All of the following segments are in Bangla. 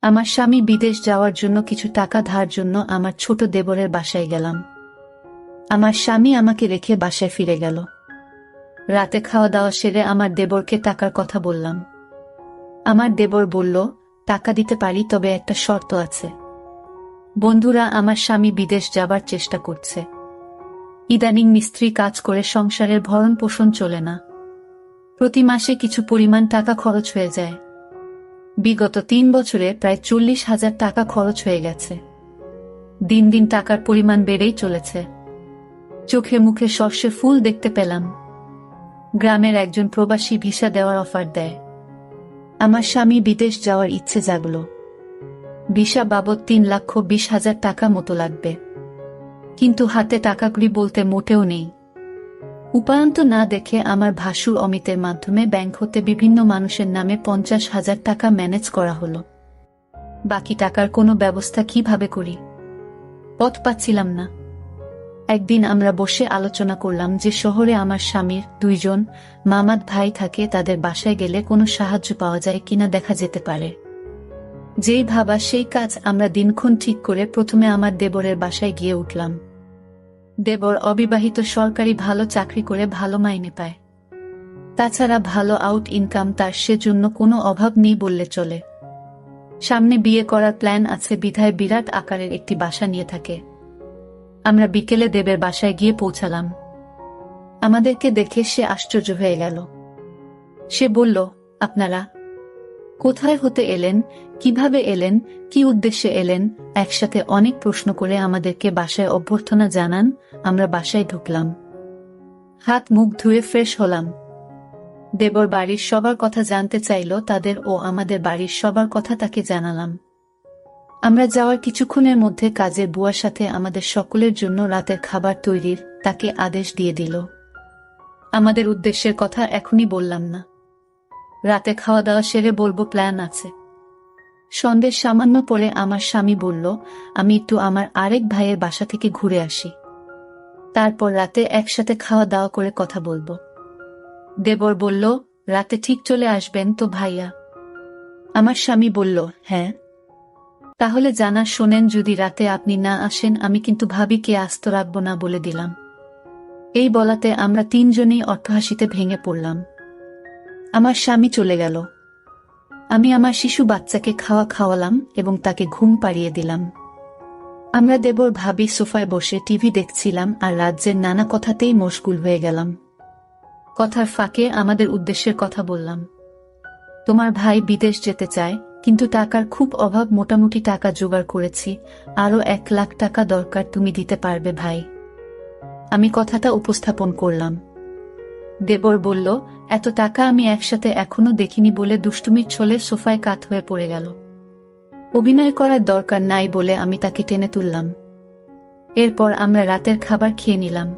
আমার স্বামী বিদেশ যাওয়ার জন্য কিছু টাকা ধার জন্য আমার ছোট দেবরের বাসায় গেলাম। আমার স্বামী আমাকে রেখে বাসায় ফিরে গেল। রাতে খাওয়া দাওয়া সেরে আমার দেবরকে টাকার কথা বললাম। আমার দেবর বলল, টাকা দিতে পারি, তবে একটা শর্ত আছে। বন্ধুরা, আমার স্বামী বিদেশ যাবার চেষ্টা করছে। ইদানিং মিস্ত্রি কাজ করে সংসারের ভরণ পোষণ চলে না। প্রতি মাসে কিছু পরিমাণ টাকা খরচ হয়ে যায়। বিগত 3 বছরে প্রায় 40,000 টাকা খরচ হয়ে গেছে। দিন দিন টাকার পরিমাণ বেড়েই চলেছে। চোখে মুখে সর্ষে ফুল দেখতে পেলাম। গ্রামের একজন প্রবাসী ভিসা দেওয়ার অফার দেয়। আমার স্বামী বিদেশ যাওয়ার ইচ্ছে জাগল। ভিসা বাবদ 3,20,000 টাকা মতো লাগবে, কিন্তু হাতে টাকাগুলি বলতে মোটেও নেই। উপায়ন্ত না দেখে আমার ভাসুর অমিতের মাধ্যমে ব্যাংক হতে বিভিন্ন মানুষের নামে 50,000 টাকা ম্যানেজ করা হলো। বাকি টাকার কোনো ব্যবস্থা কিভাবে করি, পথ পাচ্ছিলাম না। একদিন আমরা বসে আলোচনা করলাম যে শহরে আমার স্বামীর 2 জন মামাত ভাই থাকে, তাদের বাসায় গেলে কোনো সাহায্য পাওয়া যায় কিনা দেখা যেতে পারে। যেই ভাবা সেই কাজ। আমরা দিনক্ষণ ঠিক করে প্রথমে আমার দেবরের বাসায় গিয়ে উঠলাম। দেবর অবিবাহিত, সরকারি ভালো চাকরি করে ভালো মাইনে পায়। তাছাড়া ভালো আউট ইনকাম তার, সেজন্য কোনো অভাব নেই বললে চলে। সামনে বিয়ে করার প্ল্যান আছে বিধায় বিরাট আকারের একটি বাসা নিয়ে থাকে। আমরা বিকেলে দেবের বাসায় গিয়ে পৌঁছালাম। আমাদেরকে দেখে সে আশ্চর্য হয়ে গেল। সে বলল, আপনারা কোথায় হতে এলেন, কিভাবে এলেন, কি উদ্দেশ্যে এলেন? একসাথে অনেক প্রশ্ন করে আমাদেরকে বাসায় অভ্যর্থনা জানান। আমরা বাসায় ঢুকলাম, হাত মুখ ধুয়ে ফ্রেশ হলাম। দেবর বাড়ির সবার কথা জানতে চাইল, তাদের ও আমাদের বাড়ির সবার কথা তাকে জানালাম। আমরা যাওয়ার কিছুক্ষণের মধ্যে কাজের বুয়ার সাথে আমাদের সকলের জন্য রাতের খাবার তৈরির তাকে আদেশ দিয়ে দিল। আমাদের উদ্দেশ্যের কথা এখনই বললাম না, রাতে খাওয়া দাওয়া সেরে বলবো, প্ল্যান আছে। সন্ধ্যের সামান্য পরে আমার স্বামী বলল, আমি একটু আমার আরেক ভাইয়ের বাসা থেকে ঘুরে আসি, তারপর রাতে একসাথে খাওয়া দাওয়া করে কথা বলবো। দেবর বলল, রাতে ঠিক চলে আসবেন তো ভাইয়া? আমার স্বামী বলল, হ্যাঁ। তাহলে জানা শোনেন, যদি রাতে আপনি না আসেন আমি কিন্তু ভাবিকে আস্ত রাখবো না বলে দিলাম। এই বলাতে আমরা 3 জনেই অট্টহাসিতে ভেঙে পড়লাম। আমার স্বামী চলে গেল। আমি আমার শিশু বাচ্চাকে খাওয়ালাম এবং তাকে ঘুম পাড়িয়ে দিলাম। আমরা দেবর ভাবি সোফায় বসে টিভি দেখছিলাম আর রাজ্যের নানা কথাতেই মশগুল হয়ে গেলাম। কথার ফাঁকে আমাদের উদ্দেশ্যের কথা বললাম। তোমার ভাই বিদেশ যেতে চায়, কিন্তু টাকার খুব অভাব, মোটামুটি টাকা জোগাড় করেছি, আরো 1 লাখ টাকা দরকার, তুমি দিতে পারবে ভাই? আমি কথাটা উপস্থাপন করলাম। দেবর বলল, এত টাকা আমি একসাথে এখনো দেখিনি বলে দুষ্টুমির ছলে সোফায় কাত হয়ে পড়ে গেল। অভিনয় করার দরকার নাই বলে আমি তাকে টেনে তুললাম। এরপর আমরা রাতের খাবার খেয়ে নিলাম।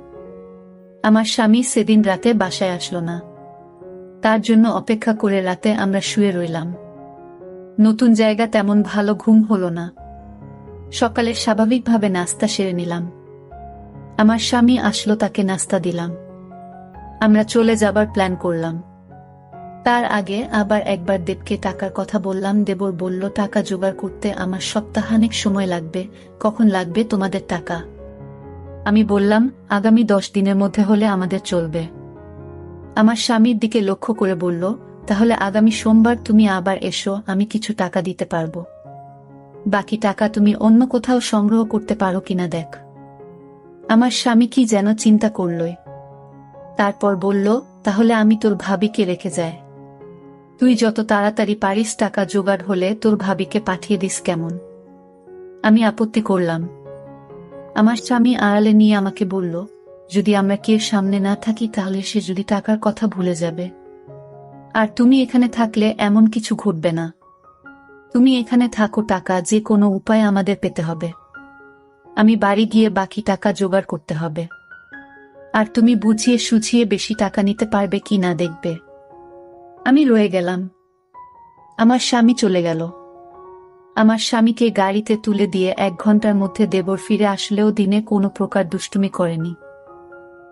আমার স্বামী সেদিন রাতে বাসায় আসলো না। তার জন্য অপেক্ষা করে রাতে আমরা শুয়ে রইলাম। নতুন জায়গা, তেমন ভালো ঘুম হলো না। সকালে স্বাভাবিকভাবে নাস্তা সেরে নিলাম। আমার স্বামী আসলো, তাকে নাস্তা দিলাম। আমরা চলে যাবার প্ল্যান করলাম। তার আগে আবার একবার দেবকে টাকার কথা বললাম। দেবর বলল, টাকা জোগাড় করতে আমার সপ্তাহানেক সময় লাগবে। কখন লাগবে তোমাদের টাকা? আমি বললাম, আগামী 10 দিনের মধ্যে হলে আমাদের চলবে। আমার স্বামীর দিকে লক্ষ্য করে বলল, তাহলে আগামী সোমবার তুমি আবার এসো, আমি কিছু টাকা দিতে পারবো। বাকি টাকা তুমি অন্য কোথাও সংগ্রহ করতে পারো কিনা দেখ। আমার স্বামী কি যেন চিন্তা করলই, তারপর বলল, তাহলে আমি তোর ভাবিকে রেখে যাই। তুই যত তাড়াতাড়ি পারিস টাকা জোগাড় হলে তোর ভাবিকে পাঠিয়ে দিস, কেমন? আমি আপত্তি করলাম। আমার স্বামী আড়ালে নিয়ে আমাকে বলল, যদি আমরা কেউ সামনে না থাকি তাহলে সে যদি টাকার কথা ভুলে যাবে। আর তুমি এখানে থাকলে এমন কিছু ঘটবে না। তুমি এখানে থাকো, টাকা যে কোনো উপায় আমাদের পেতে হবে। আমি বাড়ি গিয়ে বাকি টাকা জোগাড় করতে হবে। আর তুমি বুঝিয়ে সুঝিয়ে বেশি টাকা নিতে পারবে কি না দেখবে। আমি রয়ে গেলাম। আমার স্বামী চলে গেল। আমার স্বামীকে গাড়িতে তুলে দিয়ে 1 ঘন্টার মধ্যে দেবর ফিরে আসলেও দিনে কোনো প্রকার দুষ্টুমি করেনি।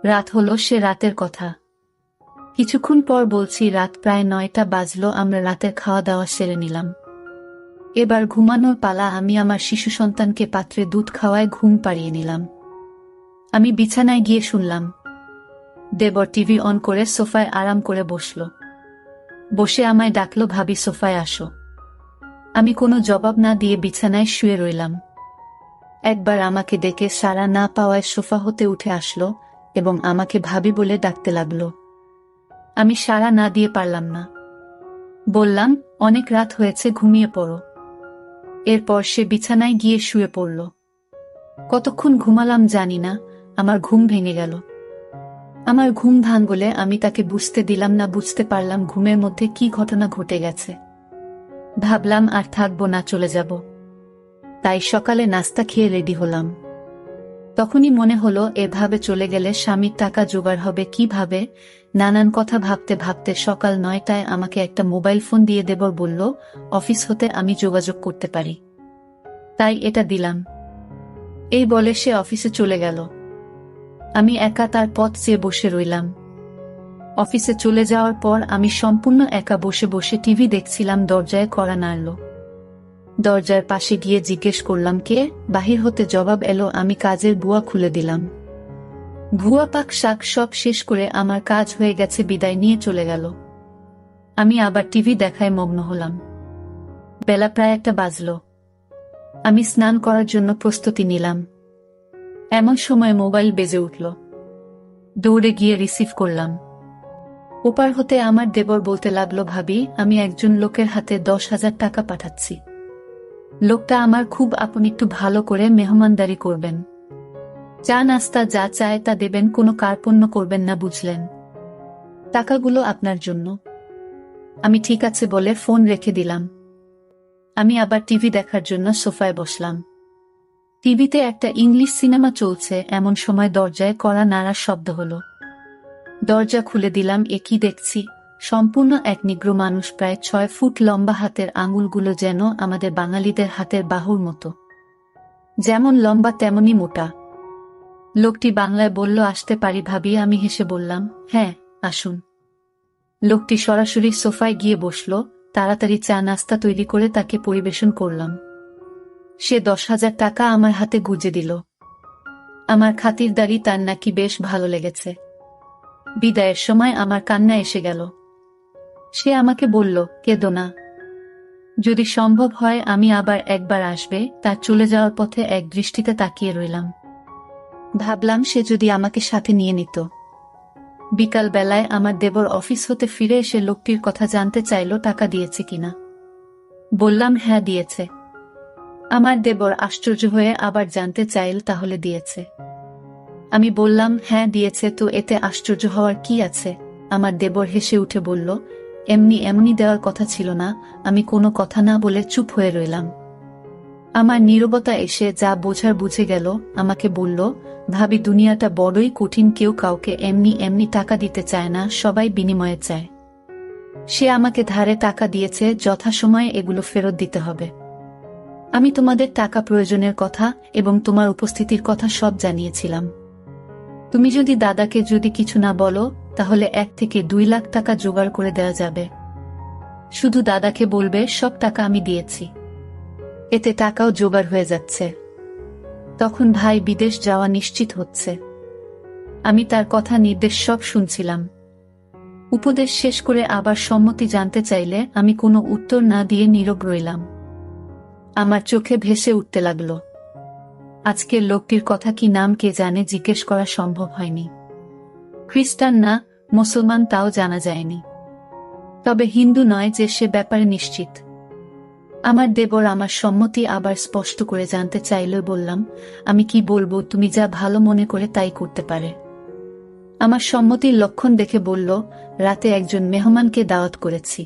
রাত হলো, সে রাতের কথা। কিছুক্ষণ পর বলছি, রাত প্রায় 9টা বাজলো। আমরা রাতের খাওয়া দাওয়া সেরে নিলাম। এবার ঘুমানোর পালা। আমি আমার শিশু সন্তানকে পাত্রে দুধ খাওয়ায় ঘুম পাড়িয়ে নিলাম। আমি বিছানায় গিয়ে শুনলাম দেবর টিভি অন করে সোফায় আরাম করে বসল। বসে আমায় ডাকল, ভাবি সোফায় আসো। আমি কোনো জবাব না দিয়ে বিছানায় শুয়ে রইলাম। একবার আমাকে ডেকে সাড়া না পাওয়ায় সোফা হতে উঠে আসলো এবং আমাকে ভাবি বলে ডাকতে লাগল। আমি সাড়া না দিয়ে পারলাম না। বললাম, অনেক রাত হয়েছে, ঘুমিয়ে পড়ো। এরপর সে বিছানায় গিয়ে শুয়ে পড়ল। কতক্ষণ ঘুমালাম জানি না, আমার ঘুম ভেঙে গেল। আমার ঘুম ভাঙলে আমি তাকে বুঝতে দিলাম না। বুঝতে পারলাম ঘুমের মধ্যে কি ঘটনা ঘটে গেছে। ভাবলাম আর থাকবো না, চলে যাব। তাই সকালে নাস্তা খেয়ে রেডি হলাম। তখনই মনে হলো এভাবে চলে গেলে স্বামীর টাকা জোগাড় হবে কিভাবে। নানান কথা ভাবতে ভাবতে সকাল 9টায় আমাকে একটা মোবাইল ফোন দিয়ে দেবর বলল অফিস হতে আমি যোগাযোগ করতে পারি, তাই এটা দিলাম। এই বলে সে অফিসে চলে গেল। আমি একা তার পথ চেয়ে বসে রইলাম। অফিসে চলে যাওয়ার পর আমি সম্পূর্ণ একা বসে বসে টিভি দেখছিলাম। দরজায় কড়া নাড়ল। দরজার পাশে গিয়ে জিজ্ঞেস করলাম, কে? বাহির হতে জবাব এলো, আমি কাজের বুয়া খুলে দিলাম। ভুয়া পাক শাক সব শেষ করে আমার কাজ হয়ে গেছে বিদায় নিয়ে চলে গেল। আমি আবার টিভি দেখায় মগ্ন হলাম। বেলা প্রায় 1টা বাজল। আমি স্নান করার জন্য প্রস্তুতি নিলাম। এমন সময় মোবাইল বেজে উঠল। দৌড়ে গিয়ে রিসিভ করলাম। ওপার হতে আমার দেবর বলতে লাগলো, ভাবি, আমি একজন লোকের হাতে 10,000 টাকা পাঠাচ্ছি। লোকটা আমার খুব আপন, একটু ভালো করে মেহমানদারি করবেন। চা নাস্তা যা চায় তা দেবেন, কোনো কার্পণ্য করবেন না, বুঝলেন? টাকাগুলো আপনার জন্য। আমি ঠিক আছে বলে ফোন রেখে দিলাম। আমি আবার টিভি দেখার জন্য সোফায় বসলাম। টিভিতে একটা ইংলিশ সিনেমা চলছে। এমন সময় দরজায় কড়া নাড়ার শব্দ হলো। দরজা খুলে দিলাম। এ কি দেখছি! সম্পূর্ণ এক নিগ্রো মানুষ, প্রায় 6 ফুট লম্বা। হাতের আঙুলগুলো যেন আমাদের বাঙালিদের হাতের বাহুর মতো, যেমন লম্বা তেমনি মোটা। লোকটি বাংলায় বলল, আসতে পারি ভাবি? আমি হেসে বললাম, হ্যাঁ, আসুন। লোকটি সরাসরি সোফায় গিয়ে বসল। তাড়াতাড়ি চা নাস্তা তৈরি করে তাকে পরিবেশন করলাম। সে 10,000 টাকা আমার হাতে গুজে দিল। আমার খাতিরদারি তার নাকি বেশ ভালো লেগেছে। বিদায়ের সময় আমার কান্না এসে গেল। সে আমাকে বলল, কেঁদো না। যদি সম্ভব হয় আমি আবার একবার আসবে। তার চলে যাওয়ার পথে এক দৃষ্টিতে তাকিয়ে রইলাম। ভাবলাম সে যদি আমাকে সাথে নিয়ে নিত। বিকাল বেলায় আমার দেবর অফিস হতে ফিরে এসে লোকটির কথা জানতে চাইল, টাকা দিয়েছে কিনা। বললাম, হ্যাঁ দিয়েছে। আমার দেবর আশ্চর্য হয়ে আবার জানতে চাইল, তাহলে দিয়েছে? আমি বললাম, হ্যাঁ দিয়েছে, তো এতে আশ্চর্য হওয়ার কি আছে? আমার দেবর হেসে উঠে বলল, এমনি দেওয়ার কথা ছিল না। আমি কোনো কথা না বলে চুপ হয়ে রইলাম। আমার নীরবতা এসে যা বোঝার বুঝে গেল। আমাকে বলল, ভাবি, দুনিয়াটা বড়ই কঠিন। কেউ কাউকে এমনি টাকা দিতে চায় না, সবাই বিনিময়ে চায়। সে আমাকে ধারে টাকা দিয়েছে, যথাসময়ে এগুলো ফেরত দিতে হবে। আমি তোমাদের টাকা প্রয়োজনের কথা এবং তোমার উপস্থিতির কথা সব জানিয়েছিলাম। তুমি যদি দাদাকে যদি কিছু না বলো, তাহলে 1 থেকে 2 লাখ টাকা জোগাড় করে দেওয়া যাবে। শুধু দাদাকে বলবে সব টাকা আমি দিয়েছি। এতে টাকাও জোগাড় হয়ে যাচ্ছে। তখন ভাই বিদেশ যাওয়া নিশ্চিত হচ্ছে। আমি তার কথা নির্দেশ সব শুনছিলাম। উপদেশ শেষ করে আবার সম্মতি জানতে চাইলে আমি কোনো উত্তর না দিয়ে নীরব রইলাম। আমার চোখে ভেসে উঠতে লাগলো, আজকের লোকটির কথা কি নাম কে জানে, জিজ্ঞেস করা সম্ভব হয়নি। খ্রিস্টান না মুসলমান তাও জানা যায়নি, তবে হিন্দু নয় যে সে ব্যাপারে নিশ্চিত। আমার দেবর আমার সম্মতি আবার স্পষ্ট করে জানতে চাইলে বললাম, আমি কি বলবো, তুমি যা ভালো মনে করে তাই করতে পারে। আমার সম্মতির লক্ষণ দেখে বলল, রাতে একজন মেহমানকে দাওয়াত করেছি।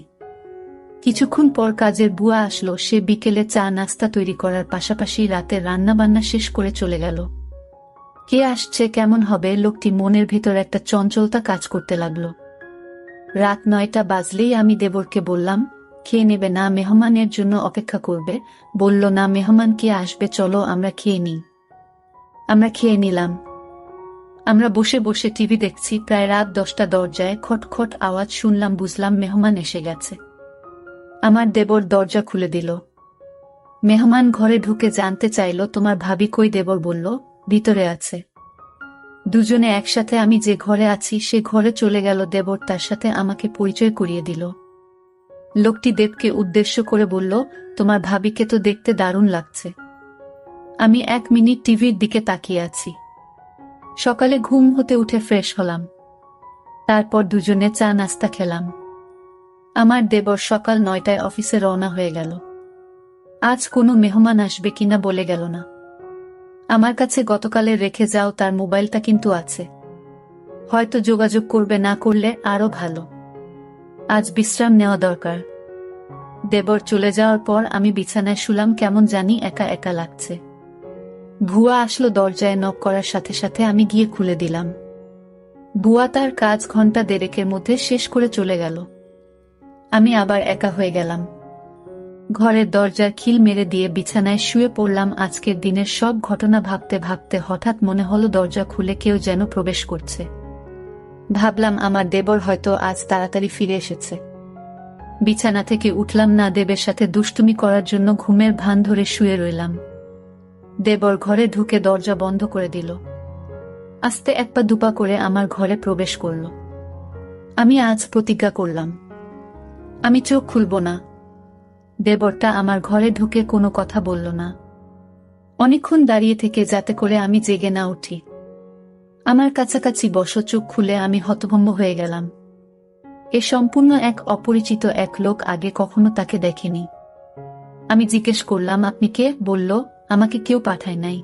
কিছুক্ষণ পর কাজের বুয়া আসলো। সে বিকেলে চা নাস্তা তৈরি করার পাশাপাশি রাতের রান্নাবান্না শেষ করে চলে গেল। কে আসছে, কেমন হবে, লোকটি মনের ভেতর একটা চঞ্চলতা কাজ করতে লাগলো। রাত 9টা বাজলেই আমি দেবরকে বললাম, খেয়ে নেবে না, মেহমানের জন্য অপেক্ষা করবে? বলল, না, মেহমান কে আসবে, চলো আমরা খেয়ে নিই। আমরা খেয়ে নিলাম। আমরা বসে বসে টিভি দেখছি। প্রায় রাত 10টা। দরজায় খটখট আওয়াজ শুনলাম, বুঝলাম মেহমান এসে গেছে। আমার দেবর দরজা খুলে দিল। মেহমান ঘরে ঢুকে জানতে চাইল তোমার ভাবি কই। দেবর বলল ভিতরে আছে। দুজনে একসাথে আমি যে ঘরে আছি সে ঘরে চলে গেল। দেবর তার সাথে আমাকে পরিচয় করিয়ে দিল। লোকটি দেবকে উদ্দেশ্য করে বলল, তোমার ভাবিকে তো দেখতে দারুণ লাগছে। আমি 1 মিনিট টিভির দিকে তাকিয়ে আছি। সকালে ঘুম হতে উঠে ফ্রেশ হলাম। তারপর দুজনে চা নাস্তা খেলাম। আমার দেবর সকাল 9টায় অফিসে রওনা হয়ে গেল। আজ কোনো মেহমান আসবে কিনা বলে গেল না। আমার কাছে গতকালে রেখে যাও তার মোবাইলটা কিন্তু আছে, হয়তো যোগাযোগ করবে, না করলে আরো ভালো। আজ বিশ্রাম নেওয়া দরকার। দেবর চলে যাওয়ার পর আমি বিছানায় শুলাম, কেমন জানি একা একা লাগছে। ভুয়া আসলো দরজায় নক করার সাথে সাথে আমি গিয়ে খুলে দিলাম। বুয়া তার কাজ ঘন্টা দেড়েকের মধ্যে শেষ করে চলে গেল। আমি আবার একা হয়ে গেলাম। ঘরের দরজার খিল মেরে দিয়ে বিছানায় শুয়ে পড়লাম। আজকের দিনের সব ঘটনা ভাবতে ভাবতে হঠাৎ মনে হলো দরজা খুলে কেউ যেন প্রবেশ করছে। ভাবলাম আমার দেবর হয়তো আজ তাড়াতাড়ি ফিরে এসেছে। বিছানা থেকে উঠলাম না, দেবের সাথে দুষ্টুমি করার জন্য ঘুমের ভান ধরে শুয়ে রইলাম। দেবর ঘরে ঢুকে দরজা বন্ধ করে দিল। আস্তে 1 পা 2 পা করে আমার ঘরে প্রবেশ করল। আমি আজ প্রতিজ্ঞা করলাম, আমি চোখ খুলব না। দেবরটা আমার ঘরে ঢুকে কোনো কথা বলল না। অনেকক্ষণ দাঁড়িয়ে থেকে যাতে করে আমি জেগে না উঠি। আমার কাছাকাছি বসো। চোখ খুলে আমি হতভম্ব হয়ে গেলাম। এ সম্পূর্ণ এক অপরিচিত এক লোক, আগে কখনো তাকে দেখেনি। আমি জিজ্ঞেস করলাম, আপনি কে? বলল, আমাকে কেউ পাঠায় নাই,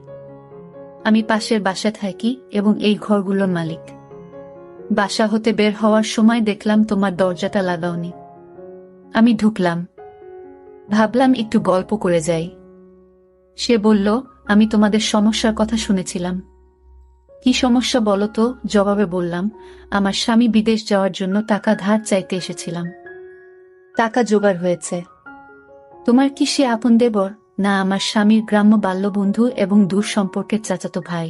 আমি পাশের বাসা থাকি এবং এই ঘরগুলোর মালিক। বাসা হতে বের হওয়ার সময় দেখলাম তোমার দরজাটা লাগাওনি। আমি ঢুকলাম, ভাবলাম একটু গল্প করে যাই। সে বলল, আমি তোমাদের সমস্যার কথা শুনেছিলাম। কি সমস্যা বলো তো? জবাবে বললাম, আমার স্বামী বিদেশ যাওয়ার জন্য টাকা ধার চাইতে এসেছিলাম। টাকা জোগাড় হয়েছে। তোমার কি সে আপন দেবর? না, আমার স্বামীর গ্রাম্য বাল্যবন্ধু এবং দূর সম্পর্কের চাচাতো ভাই।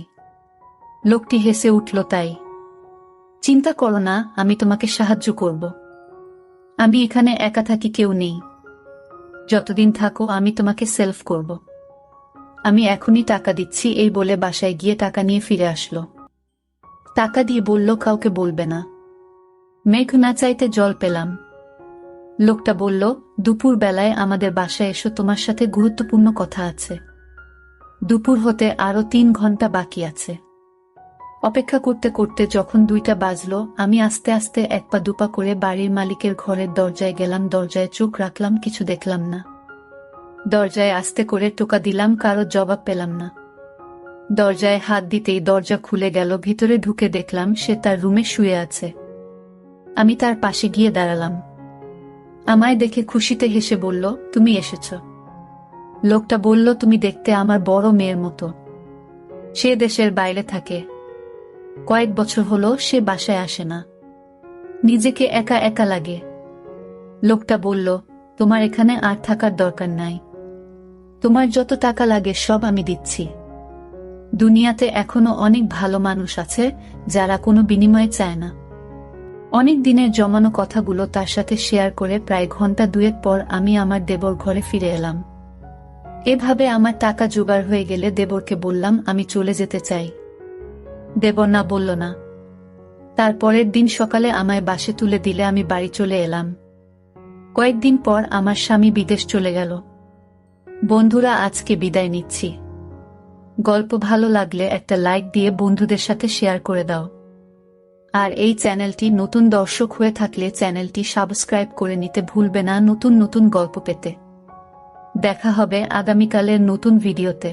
লোকটি হেসে উঠল, তাই? চিন্তা করো না, আমি তোমাকে সাহায্য করব। আমি এখানে একা থাকি, কেউ নেই। যতদিন থাকো আমি তোমাকে সেলফ করব। আমি এখনই টাকা দিচ্ছি। এই বলে বাসায় গিয়ে টাকা নিয়ে ফিরে আসলো। টাকা দিয়ে বলল, কাউকে বলবে না। মেঘ না চাইতে জল পেলাম। লোকটা বলল, দুপুর বেলায় আমাদের বাসায় এসো, তোমার সাথে গুরুত্বপূর্ণ কথা আছে। দুপুর হতে আরো 3 ঘন্টা বাকি আছে। অপেক্ষা করতে করতে যখন 2টা বাজলো, আমি আস্তে আস্তে 1 পা 2 পা করে বাড়ির মালিকের ঘরের দরজায় গেলাম। দরজায় চোখ রাখলাম, কিছু দেখলাম না। দরজায় আস্তে করে টোকা দিলাম, কারো জবাব পেলাম না। দরজায় হাত দিতেই দরজা খুলে গেল। ভিতরে ঢুকে দেখলাম সে তার রুমে শুয়ে আছে। আমি তার পাশে গিয়ে দাঁড়ালাম। আমায় দেখে খুশিতে হেসে বলল, তুমি এসেছ। লোকটা বলল, তুমি দেখতে আমার বড় মেয়ের মতো। সে দেশের বাইরে থাকে। কয়েক বছর হলো সে বাসায় আসে না। নিজেকে একা একা লাগে। লোকটা বলল, তোমার এখানে আর থাকার দরকার নাই। তোমার যত টাকা লাগে সব আমি দিচ্ছি। দুনিয়াতে এখনো অনেক ভালো মানুষ আছে যারা কোনো বিনিময়ে চায় না। অনেক দিনের জমানো কথাগুলো তার সাথে শেয়ার করে প্রায় ঘন্টা 2 পর আমি আমার দেবর ঘরে ফিরে এলাম। এভাবে আমার টাকা জোগাড় হয়ে গেলে দেবরকে বললাম, আমি চলে যেতে চাই। দেবর না বলল না। তারপরের দিন সকালে আমায় বাসে তুলে দিলে আমি বাড়ি চলে এলাম। কয়েকদিন পর আমার স্বামী বিদেশ চলে গেল। বন্ধুরা, আজকে বিদায় নিচ্ছি। গল্প ভালো লাগলে একটা লাইক দিয়ে বন্ধুদের সাথে শেয়ার করে দাও। আর এই চ্যানেলটি নতুন দর্শক হয়ে থাকলে চ্যানেলটি সাবস্ক্রাইব করে নিতে ভুলবে না নতুন নতুন গল্প পেতে। দেখা হবে আগামীকালের নতুন ভিডিওতে।